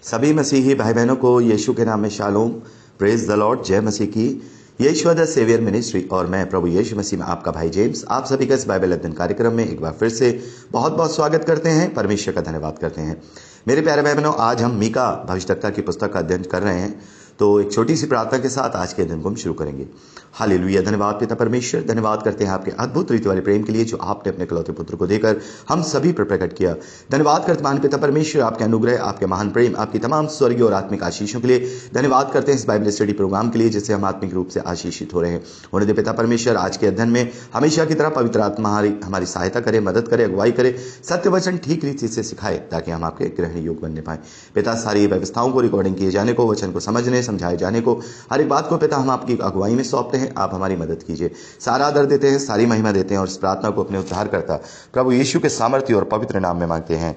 सभी मसीही भाई बहनों को यीशु के नाम में शालोम, प्रेज द लॉर्ड, जय मसीह की। यीशु द सेवियर मिनिस्ट्री और मैं प्रभु यीशु मसीह में आपका भाई जेम्स आप सभी का इस बाइबल अध्ययन कार्यक्रम में एक बार फिर से बहुत बहुत स्वागत करते हैं। परमेश्वर का धन्यवाद करते हैं। मेरे प्यारे भाई बहनों, आज हम मीका भविष्यवक्ता की पुस्तक का अध्ययन कर रहे हैं। तो एक छोटी सी प्रार्थना के साथ आज के अध्ययन को हम शुरू करेंगे। हालेलुया। धन्यवाद पिता परमेश्वर, धन्यवाद करते हैं आपके अद्भुत रीति वाले प्रेम के लिए जो आपने अपने इकलौते पुत्र को देकर हम सभी पर प्रकट किया। धन्यवाद करते महान पिता परमेश्वर आपके अनुग्रह, आपके महान प्रेम, आपकी तमाम स्वर्गीय और आत्मिक आशीषों के लिए। धन्यवाद करते हैं इस बाइबल स्टडी प्रोग्राम के लिए जिससे हम आत्मिक रूप से आशीषित हो रहे हैं। होने दे पिता परमेश्वर आज के अध्ययन में हमेशा की तरह पवित्र आत्मा हमारी सहायता करे, मदद करे, अगुवाई करे, सत्य वचन ठीक रीति से सिखाए ताकि हम आपके ग्रहण योग्य बनने पाए। पिता सारी व्यवस्थाओं को रिकॉर्डिंग किए जाने को, वचन को समझने समझाए जाने को, हर एक बात को पिता हम आपकी अगुवाई में सौंपते हैं। आप हमारी मदद कीजिए। सारा आदर देते हैं, सारी महिमा देते हैं और इस प्रार्थना को अपने उद्धार करता प्रभु यीशु के सामर्थ्य और पवित्र नाम में मांगते हैं,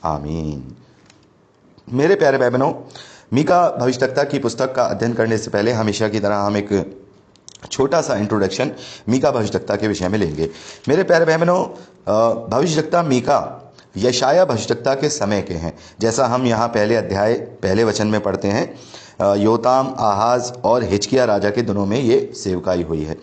आमीन। मेरे प्यारे भाई बहनों, मीका भविष्यवक्ता की पुस्तक का अध्ययन करने से पहले हमेशा की तरह हम एक छोटा सा इंट्रोडक्शन मीका भविष्यवक्ता के विषय में लेंगे। मेरे प्यारे भाई बहनों, भविष्यवक्ता मीका यशाया भविष्यवक्ता के समय के हैं। जैसा हम यहाँ पहले अध्याय पहले वचन में पढ़ते हैं, योताम, आहाज और हिजकिय्याह राजा के दिनों में ये सेवकाई हुई है।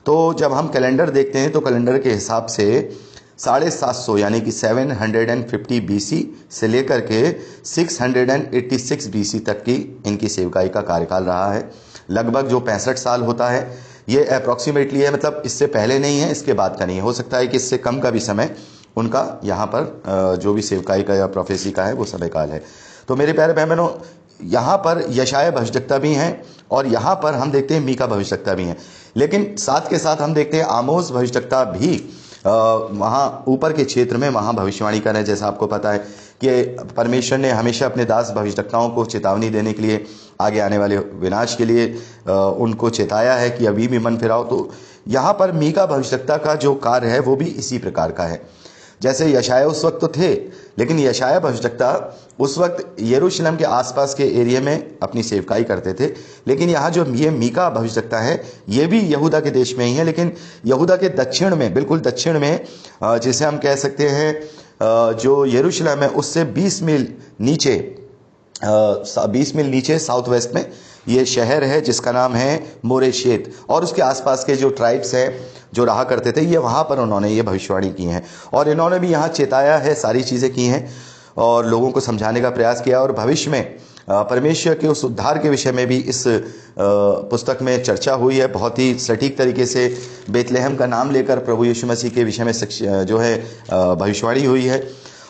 तो जब हम कैलेंडर देखते हैं तो कैलेंडर के हिसाब से 750 यानी कि 750 BC से लेकर के 686 BC तक की इनकी सेवकाई का कार्यकाल रहा है। लगभग जो 65 साल होता है ये अप्रॉक्सीमेटली है, मतलब इससे पहले नहीं है, इसके बाद का नहीं है। हो सकता है कि इससे कम का भी समय उनका यहाँ पर जो भी सेवकाई का या प्रोफेसी का है वो समय काल है। तो मेरे प्यारे भाई बहनों, यहाँ पर यशाया भविष्यवक्ता भी हैं और यहाँ पर हम देखते हैं मीका भविष्यवक्ता भी हैं। लेकिन साथ के साथ हम देखते हैं आमोस भविष्यवक्ता भी वहाँ ऊपर के क्षेत्र में वहाँ भविष्यवाणी कर रहे हैं। जैसा आपको पता है कि परमेश्वर ने हमेशा अपने दास भविष्यवक्ताओं को चेतावनी देने के लिए, आगे आने वाले विनाश के लिए उनको चेताया है कि अभी भी मन फिराओ। तो यहाँ पर मीका भविष्यवक्ता का जो कार्य है वो भी इसी प्रकार का है। जैसे यशाया उस वक्त तो थे, लेकिन यशाया भविष्यवक्ता उस वक्त यरूशलेम के आसपास के एरिया में अपनी सेवकाई करते थे। लेकिन यहाँ जो ये मीका भविष्यवक्ता है ये भी यहूदा के देश में ही है, लेकिन यहूदा के दक्षिण में, बिल्कुल दक्षिण में, जिसे हम कह सकते हैं जो यरूशलेम है उससे 20 मील नीचे साउथ वेस्ट में ये शहर है जिसका नाम है मोरेशेत। और उसके आसपास के जो ट्राइब्स हैं जो रहा करते थे ये वहाँ पर उन्होंने ये भविष्यवाणी की है और इन्होंने भी यहाँ चेताया है, सारी चीज़ें की हैं और लोगों को समझाने का प्रयास किया। और भविष्य में परमेश्वर के उस उद्धार के विषय में भी इस पुस्तक में चर्चा हुई है। बहुत ही सटीक तरीके से बेतलेहम का नाम लेकर प्रभु यीशु मसीह के विषय में जो है भविष्यवाणी हुई है।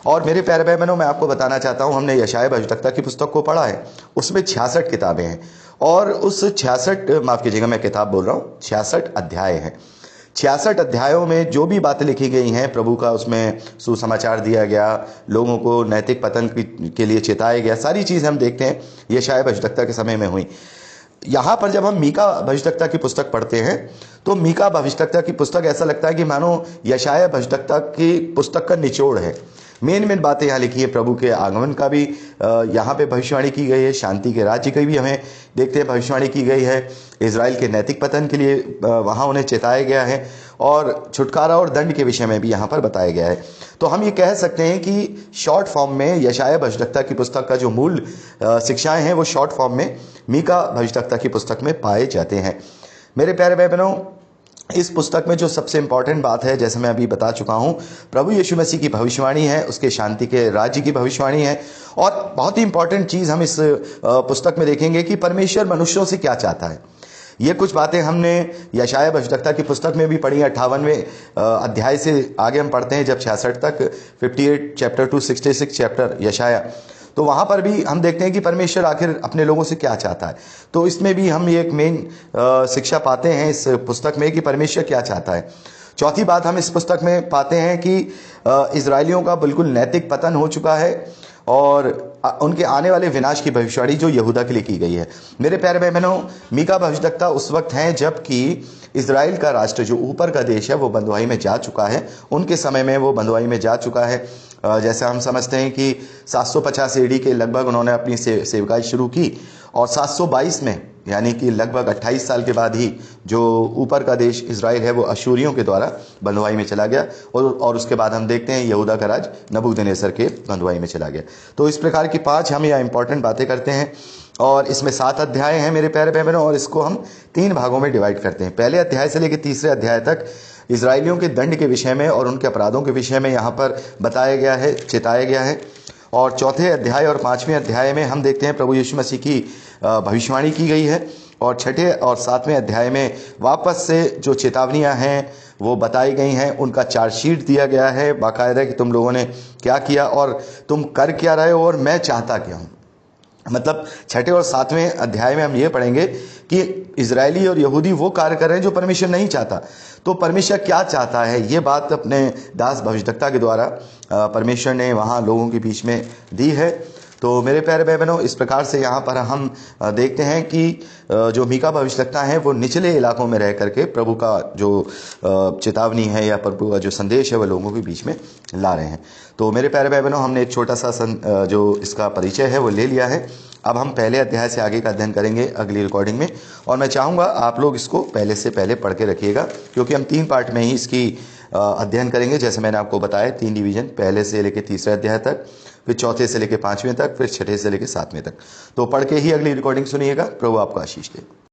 और मेरे प्यारे भाई बहनों, मैं आपको बताना चाहता हूँ, हमने यशाया भविष्यवक्ता की पुस्तक को पढ़ा है, उसमें 66 किताबें हैं और उस 66 अध्याय हैं। 66 अध्यायों में जो भी बातें लिखी गई हैं प्रभु का, उसमें सुसमाचार दिया गया, लोगों को नैतिक पतन के लिए चेताया गया, सारी चीज़ हम देखते हैं यशाया भविष्यवक्ता के समय में हुई। यहाँ पर जब हम मीका भविष्यवक्ता की पुस्तक पढ़ते हैं तो मीका भविष्यवक्ता की पुस्तक ऐसा लगता है कि मानो यशाया भविष्यवक्ता की पुस्तक का निचोड़ है। मेन बातें यहाँ लिखी है। प्रभु के आगमन का भी यहाँ पे भविष्यवाणी की गई है, शांति के राज्य की भी हमें देखते हैं भविष्यवाणी की गई है, इजराइल के नैतिक पतन के लिए वहाँ उन्हें चेताया गया है और छुटकारा और दंड के विषय में भी यहाँ पर बताया गया है। तो हम ये कह सकते हैं कि शॉर्ट फॉर्म में यशाया भविष्यवक्ता की पुस्तक का जो मूल शिक्षाएं हैं वो शॉर्ट फॉर्म में मीका भविष्यवक्ता की पुस्तक में पाए जाते हैं। मेरे प्यारे भाई बहनों, इस पुस्तक में जो सबसे इंपॉर्टेंट बात है, जैसे मैं अभी बता चुका हूं, प्रभु यीशु मसीह की भविष्यवाणी है, उसके शांति के राज्य की भविष्यवाणी है। और बहुत ही इंपॉर्टेंट चीज़ हम इस पुस्तक में देखेंगे कि परमेश्वर मनुष्यों से क्या चाहता है। ये कुछ बातें हमने यशाया भविष्यवक्ता की पुस्तक में भी पढ़ी। 58वें अध्याय से आगे हम पढ़ते हैं जब 66 तक, 58 चैप्टर टू 66 चैप्टर यशाया, तो वहाँ पर भी हम देखते हैं कि परमेश्वर आखिर अपने लोगों से क्या चाहता है। तो इसमें भी हम ये एक मेन शिक्षा पाते हैं इस पुस्तक में कि परमेश्वर क्या चाहता है। चौथी बात हम इस पुस्तक में पाते हैं कि इजरायलियों का बिल्कुल नैतिक पतन हो चुका है और उनके आने वाले विनाश की भविष्यवाणी जो यहूदा के लिए की गई है। मेरे प्यारे भाई बहनों, मीका भविष्यवक्ता उस वक्त हैं जबकि इजराइल का राष्ट्र जो ऊपर का देश है वो बंधुआई में जा चुका है। उनके समय में वो बंधुआई में जा चुका है। जैसे हम समझते हैं कि 750 AD के लगभग उन्होंने अपनी सेवकाई शुरू की और 722 में यानी कि लगभग 28 साल के बाद ही जो ऊपर का देश इजराइल है वो अशूरियों के द्वारा बंधुआई में चला गया और उसके बाद हम देखते हैं यहूदा का राज नबूकदनेस्सर के बंधुआई में चला गया। तो इस प्रकार की 5 हम यहाँ इंपॉर्टेंट बातें करते हैं और इसमें 7 अध्याय हैं मेरे प्यारे भाई बहनों, और इसको हम 3 भागों में डिवाइड करते हैं। पहले अध्याय से लेकर तीसरे अध्याय तक इजराइलियों के दंड के विषय में और उनके अपराधों के विषय में यहाँ पर बताया गया है, चेताया गया है। और चौथे अध्याय और 5वें अध्याय में हम देखते हैं प्रभु यीशु मसीह की भविष्यवाणी की गई है, और छठे और 7वें अध्याय में वापस से जो चेतावनियां हैं वो बताई गई हैं, उनका चार्जशीट दिया गया है बाकायदा कि तुम लोगों ने क्या किया और तुम कर क्या रहे हो और मैं चाहता क्या हूँ। मतलब छठे और 7वें अध्याय में हम ये पढ़ेंगे कि इजरायली और यहूदी वो कार्य कर रहे हैं जो परमेश्वर नहीं चाहता। तो परमेश्वर क्या चाहता है, ये बात अपने दास भविष्यद्वक्ता के द्वारा परमेश्वर ने वहाँ लोगों के बीच में दी है। तो मेरे प्यारे भाई बहनों, इस प्रकार से यहाँ पर हम देखते हैं कि जो मीका भविष्यद्वक्ता हैं वो निचले इलाकों में रह करके प्रभु का जो चेतावनी है या प्रभु का जो संदेश है वो लोगों के बीच में ला रहे हैं। तो मेरे प्यारे भाई बहनों, हमने एक छोटा सा जो इसका परिचय है वो ले लिया है। अब हम पहले अध्याय से आगे का अध्ययन करेंगे अगली रिकॉर्डिंग में, और मैं चाहूँगा आप लोग इसको पहले से पहले पढ़ के रखिएगा, क्योंकि हम 3 पार्ट में ही इसकी अध्ययन करेंगे। जैसे मैंने आपको बताया 3 डिवीजन, पहले से लेकर तीसरे अध्याय तक, फिर चौथे से लेकर 5वें तक, फिर छठे से लेकर 7वें तक। तो पढ़ के ही अगली रिकॉर्डिंग सुनिएगा। प्रभु आपको आशीष दे।